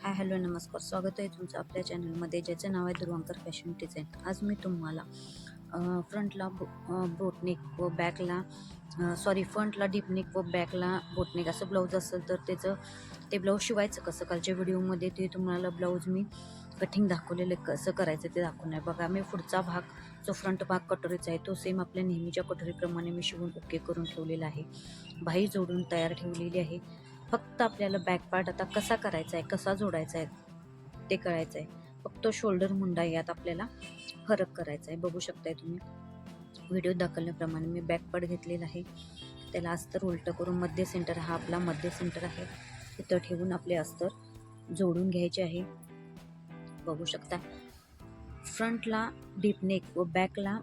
Hi hello नमस्कार, स्वागत आहे तुमचं आपल्या चॅनलमध्ये ज्याचं नाव आहे ध्रुवंकर फॅशन डिझाईन. आज मी तुम्हाला फ्रंटला बोटनेक व बॅकला फ्रंटला डीपनेक व बॅकला बोटनेक असं ब्लाऊज असेल तर ते ब्लाऊज शिवायचं कसं. कालच्या व्हिडिओमध्ये ते तुम्हाला ब्लाऊज मी कटिंग दाखवलेलं कसं करायचं ते दाखवणार. बघा, मी पुढचा भाग जो फ्रंट भाग कटोरीचा आहे तो सेम आपल्या नेहमीच्या कटोरीप्रमाणे मी शिवून ओके करून ठेवलेला आहे. बाही जोडून तयार ठेवलेली आहे. फक्त आपल्याला बॅक पार्ट आता कसा करायचा आहे, कसा जोडायचा आहे ते कळायचं आहे. फक्त शोल्डर मुंडा यात आपल्याला फरक करायचा आहे. बघू शकताय तुम्ही व्हिडिओ दाखवल्याप्रमाणे मी बॅक पार्ट घेतलेला आहे. त्याला अस्तर उलटं करून मध्य सेंटर हा आपला मध्य सेंटर आहे तिथं ठेवून आपले अस्तर जोडून घ्यायचे आहे. बघू शकता, फ्रंटला डीपनेक व बॅकला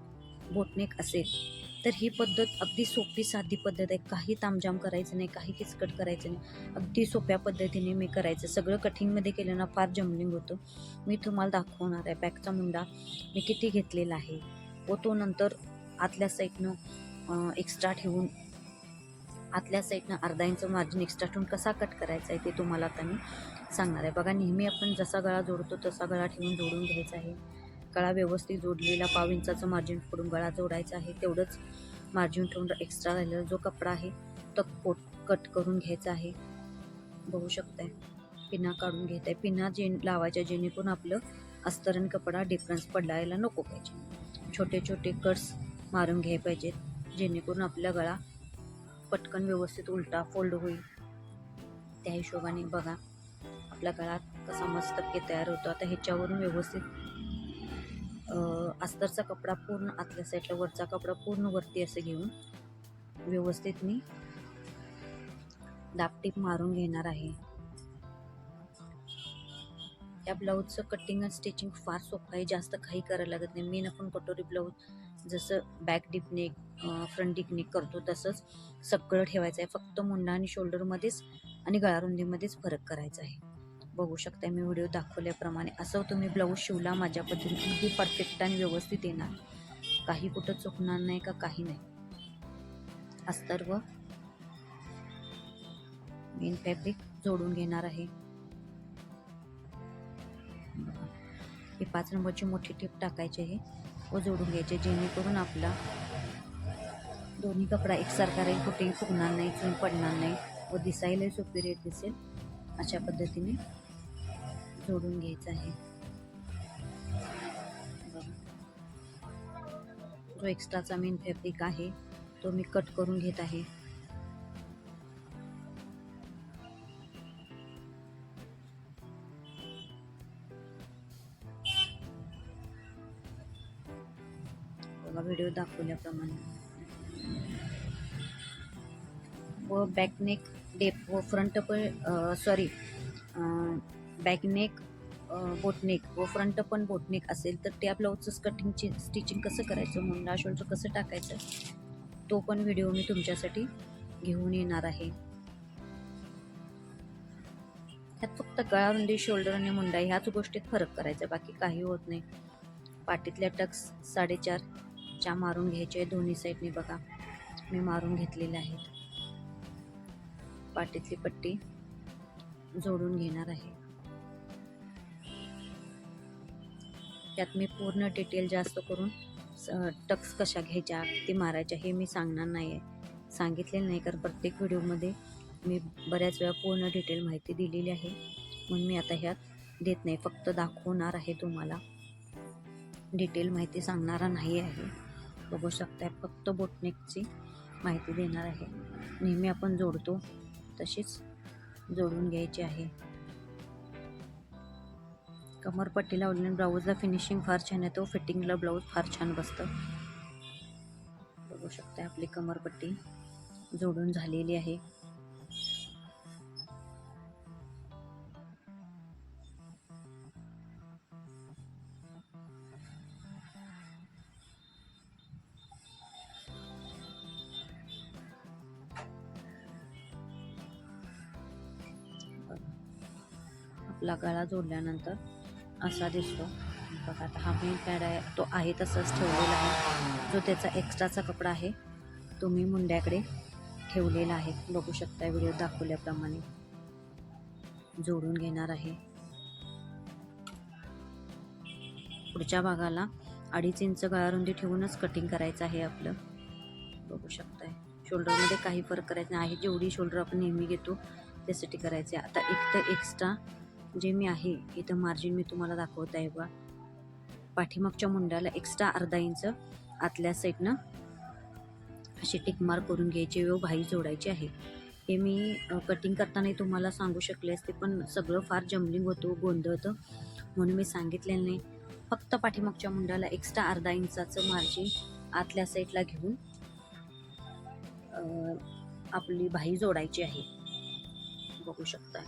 बोटनेक असेल तर ही पद्धत अगदी सोपी साधी पद्धत आहे. काही तामझाम करायचं नाही, काही किचकट करायचं नाही. अगदी सोप्या पद्धतीने मी करायचं. सगळं कटिंगमध्ये केलं ना फार जमलिंग होतं. मी तुम्हाला दाखवणार आहे बॅकचा मुंडा मी किती घेतलेला आहे व तो नंतर आतल्या साईडनं एक्स्ट्रा ठेवून आतल्या साईडनं अर्धा इंच मार्जिन एक्स्ट्रा ठेवून कसा कट करायचा आहे ते तुम्हाला आता मी सांगणार आहे. बघा, नेहमी आपण जसा गळा जोडतो तसा गळा ठेवून जोडून घ्यायचा आहे. गळा व्यवस्थित जोडलेला, 1/2 इंचाचं मार्जिन फोडून गळा जोडायचा आहे. तेवढंच मार्जिन ठेवून एक्स्ट्रा राहिलेला जो कपडा आहे तो कट करून घ्यायचा आहे. बघू शकताय, पिना काढून घेत आहे. पिना लावायच्या जेणेकरून आपलं अस्तर आणि कपडा डिफरन्स पडायला नको पाहिजे. छोटे छोटे कट्स मारून घ्यायला पाहिजेत जेणेकरून आपला गळा पटकन व्यवस्थित उलटा फोल्ड होईल. त्या हिशोबाने बघा आपला गळा कसा मस्तपैकी तयार होतो. आता ह्याच्यावरून व्यवस्थित अस्तरचा कपडा पूर्ण आतल्या साईडला, वरचा कपडा पूर्ण वरती असं घेऊन व्यवस्थित मी दाबटीप मारून घेणार आहे. या ब्लाऊजचं कटिंग आणि स्टिचिंग फार सोपं आहे. जास्त काही करायला लागत नाही. मेन आपण कटोरी ब्लाऊज जसं बॅक डीपनेक फ्रंट डीपनेक करतो तसंच सगळं ठेवायचं आहे. फक्त मुंडा आणि शोल्डरमध्येच आणि गळारुंदीमध्येच फरक करायचा आहे. बघू शकता, मी व्हिडिओ दाखवल्याप्रमाणे असं तुम्ही ब्लाऊज शिवला माझ्या पद्धतीने अगदी परफेक्ट आणि व्यवस्थित येणार. काही कुठं चुकणार नाही का काही नाही. अस्तर व मेन फॅब्रिक जोडून घेणार आहे. ही 5 नंबरची मोठी टीप टाकायची आहे व जोडून घ्यायचे जेणेकरून आपला दोन्ही कपडा एकसारखा राहील, कुठेही फुगणार नाही, चून पडणार नाही व दिसायला सुपिरियर दिसेल. अशा पद्धतीने जोडून घ्यायचं आहे. जो एक्स्ट्राचा मेन फॅब्रिक आहे तो मी कट करून घेत आहे. बघा, व्हिडिओ दाखवल्याप्रमाणे व बॅकनेक डेप व फ्रंट पण बॅकनेक बोटनेक व फ्रंट पण बोटनेक असेल तर त्या ब्लाऊजचं कटिंगची स्टिचिंग कसं करायचं, मुंडा शोल्डर कसं टाकायचं तो पण व्हिडिओ मी तुमच्यासाठी घेऊन येणार आहे. त्यात फक्त गळारुंदी, शोल्डर आणि मुंडा ह्याच गोष्टीत फरक करायचा, बाकी काही होत नाही. पाठीतल्या टक्स 4.5 मारून घ्यायचे दोन्ही साईडने. बघा, मी मारून घेतलेले आहेत. पाठीतली पट्टी जोडून घेणार आहे. त्यात मी पूर्ण डिटेल जास्त करून टक्स कशा घ्यायच्या किती मारायच्या हे मी सांगणार नाही आहे, सांगितलेलं नाही, कारण प्रत्येक व्हिडिओमध्ये मी बऱ्याच वेळा पूर्ण डिटेल माहिती दिलेली आहे. म्हणून मी आता ह्यात देत नाही, फक्त दाखवणार आहे तुम्हाला, डिटेल माहिती सांगणारा नाही आहे. बघू शकताय, फक्त बोटनेकची माहिती देणार आहे. नेहमी आपण जोडतो तशीच जोडून घ्यायची आहे. कमरपट्टी लावल्याने ब्लाऊजला फिनिशिंग फार छान येतो, फिटिंगला ब्लाऊज फार छान बसतं. बघू शकता, आपली कमरपट्टी जोडून झालेली आहे. आपला गळा जोडल्यानंतर असा दिसतो. बघा, आता हा मेन पॅड आहे तो आहे तसाच ठेवलेला आहे. जो त्याचा एक्स्ट्राचा कपडा आहे तो मी मुंड्याकडे ठेवलेला आहे. बघू शकता, व्हिडिओ दाखवल्याप्रमाणे जोडून घेणार आहे. पुढच्या भागाला 2.5 इंच गळारुंदी ठेवूनच कटिंग करायचं आहे आपलं. बघू शकताय शोल्डरमध्ये काही फरक करायचा नाही. जेवढी शोल्डर आपण नेहमी घेतो त्यासाठी करायचे. आता एक तर एक्स्ट्रा जे मी आहे इथं मार्जिन मी तुम्हाला दाखवत आहे बघा. पाठीमागच्या मुंड्याला एक्स्ट्रा अर्धा इंच आतल्या साईडनं अशी टिकमार्क करून घ्यायची व भाई जोडायची आहे. हे मी कटिंग करतानाही तुम्हाला सांगू शकले असते, पण सगळं फार जम्बलिंग होतं, गोंधळतं, म्हणून मी सांगितलेलं नाही. फक्त पाठीमागच्या मुंड्याला एक्स्ट्रा अर्धा इंचाचं मार्जिन आतल्या साईडला घेऊन आपली भाई जोडायची आहे. बघू शकता.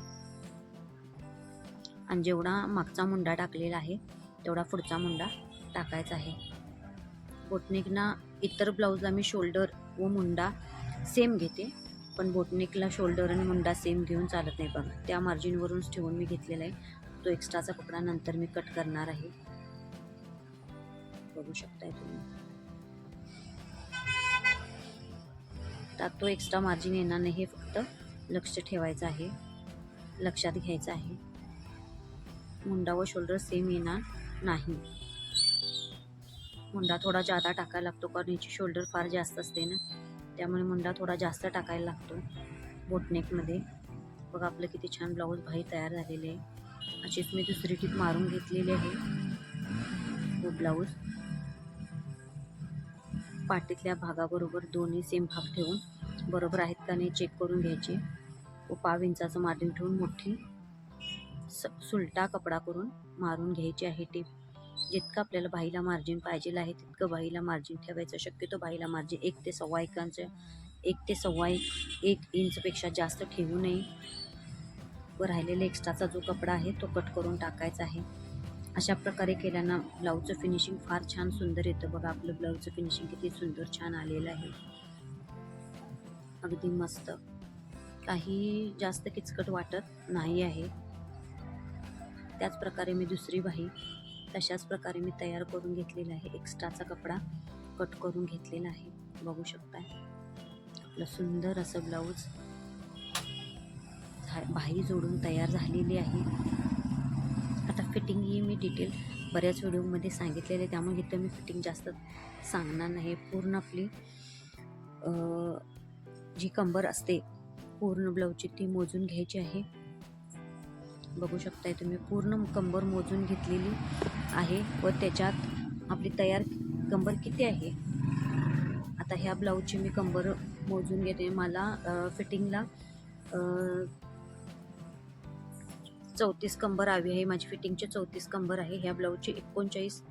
आणि जेवढा मागचा मुंडा टाकलेला आहे तेवढा पुढचा मुंडा टाकायचा आहे. बोटनेकना इतर ब्लाऊजला मी शोल्डर व मुंडा सेम घेते, पण बोटनेकला शोल्डर आणि मुंडा सेम घेऊन चालत नाही बघा. त्या मार्जिनवरूनच ठेवून मी घेतलेला आहे. तो एक्स्ट्राचा कपडा नंतर मी कट करणार आहे. बघू शकताय तुम्ही. त्यात तो एक्स्ट्रा मार्जिन येणार नाही हे फक्त लक्ष ठेवायचं आहे, लक्षात घ्यायचं आहे. मुंडा व शोल्डर सेम येणार नाही. मुंडा थोडा जादा टाकायला लागतो, कारण याची शोल्डर फार जास्त असते ना, त्यामुळे मुंडा थोडा जास्त टाकायला लागतो बोटनेकमध्ये. बघा आपलं किती छान ब्लाऊज भाई तयार झालेले आहे. अशीच मी दुसरी टीप मारून घेतलेली आहे. तो ब्लाऊज पाठीतल्या भागाबरोबर दोन्ही सेम भाग ठेवून बरोबर आहेत का नाही चेक करून घ्यायचे व 1/2 इंचाचं मार्जिन ठेवून मोठी सुलटा कपडा करून मारून घ्यायची आहे टीप. जितकं आपल्याला बाहीला मार्जिन पाहिजे आहे तितकं बाहीला मार्जिन ठेवायचं. शक्यतो बाहीला मार्जिन 1 ते 1.25 इंचपेक्षा जास्त ठेवू नये. व राहिलेला एक्स्ट्राचा जो कपडा आहे तो कट करून टाकायचा आहे. अशा प्रकारे केल्यानं ब्लाऊजचं फिनिशिंग फार छान सुंदर येतं. बघा आपलं ब्लाऊजचं फिनिशिंग किती सुंदर छान आलेलं आहे, अगदी मस्त. काही जास्त किचकट वाटत नाही आहे. त्याच प्रकारे मी दुसरी बाही तशाच प्रकारे मी तयार करून घेतलेला आहे. एक्स्ट्राचा कपडा कट करून घेतलेला आहे. बघू शकताय आपलं सुंदर असं ब्लाऊज बाही जोडून तयार झालेली आहे. आता फिटिंग ही मी डिटेल बऱ्याच व्हिडिओमध्ये सांगितलेले आहे, त्यामुळे इथं मी फिटिंग जास्त सांगणार नाही. पूर्ण आपली जी कंबर असते पूर्ण ब्लाऊजची ती मोजून घ्यायची आहे. बघू शकताय तुम्ही पूर्ण कंबर मोजून घेतलेली आहे व त्याच्यात आपली तयार कंबर किती आहे. आता ह्या ब्लाऊजची मी कंबर मोजून घेते. मला फिटिंगला 34 कंबर हवी आहे. माझी फिटिंगची 34 कंबर आहे. ह्या ब्लाऊजची 39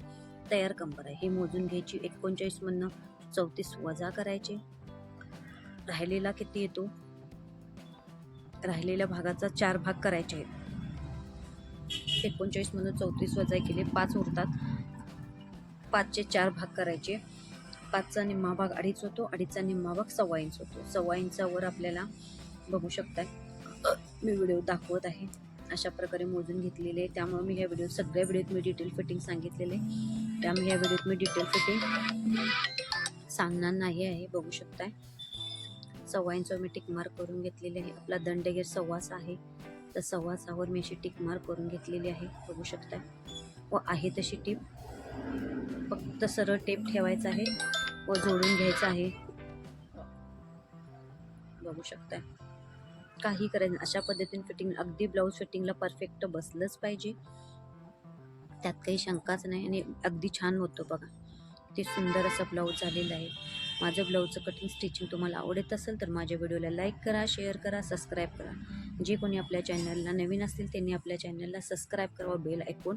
तयार कंबर आहे. हे मोजून घ्यायची. 39 मधनं 34 वजा करायचे. राहिलेला किती येतो, राहिलेल्या भागाचा 4 भाग करायचे आहेत. 39 मधून 34 वजा केले 5 उरतात. 5चे 4 भाग करायचे. 5चा निम्मा भाग 2.5 होतो. 2.5चा निम्मा भाग 1.25 इंच होतो. 1.25 इंचावर आपल्याला बघू शकताय मी व्हिडिओ दाखवत आहे. अशा प्रकारे मोजून घेतलेले आहे. त्यामुळे मी ह्या सगळ्या व्हिडिओत मी डिटेल फिटिंग सांगितलेले, त्यामुळे ह्या व्हिडिओत मी डिटेल फिटिंग सांगणार नाही आहे. बघू शकताय 1.25 इंचावर मी टिक मार्क करून घेतलेले आहे. आपला दंडगेर 1.25 आहे, तर 1.25वर मी अशी टिक मार्क करून घेतलेली आहे. बघू शकताय व आहे तशी टीप फक्त सरळ टेप ठेवायचा आहे व जोडून घ्यायचं आहे. बघू शकताय काही करायचं. अशा पद्धतीने फिटिंग अगदी ब्लाऊज फिटिंगला परफेक्ट बसलंच पाहिजे, त्यात काही शंकाच नाही. आणि अगदी छान होतं बघा. ते सुंदर असं ब्लाऊज झालेलं आहे. माझं ब्लाऊजचं कटिंग स्टिचिंग तुम्हाला आवडत असेल तर माझ्या व्हिडिओला लाईक करा, शेअर करा, सबस्क्राईब करा. जे कोणी आपल्या चॅनलला नवीन असतील त्यांनी आपल्या चॅनलला सबस्क्राईब करा, बेल आयकॉन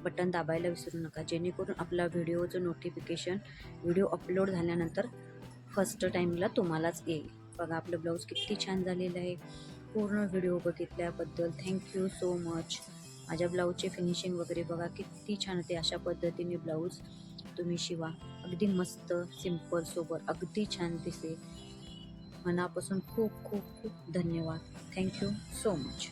बटन दाबायला विसरू नका, जेणेकरून आपला व्हिडिओचं नोटिफिकेशन व्हिडिओ अपलोड झाल्यानंतर फर्स्ट टाईमला तुम्हालाच येईल. बघा आपलं ब्लाऊज किती छान झालेलं आहे. पूर्ण व्हिडिओ बघितल्याबद्दल थँक्यू सो मच. माझ्या ब्लाऊजचे फिनिशिंग वगैरे बघा किती छान होते. अशा पद्धतीने ब्लाऊज तुम्ही शिवा, अगदी मस्त सिंपल सोबर अगदी छान दिसेल. मनापासून खूप खूप खूप धन्यवाद. Thank you so much.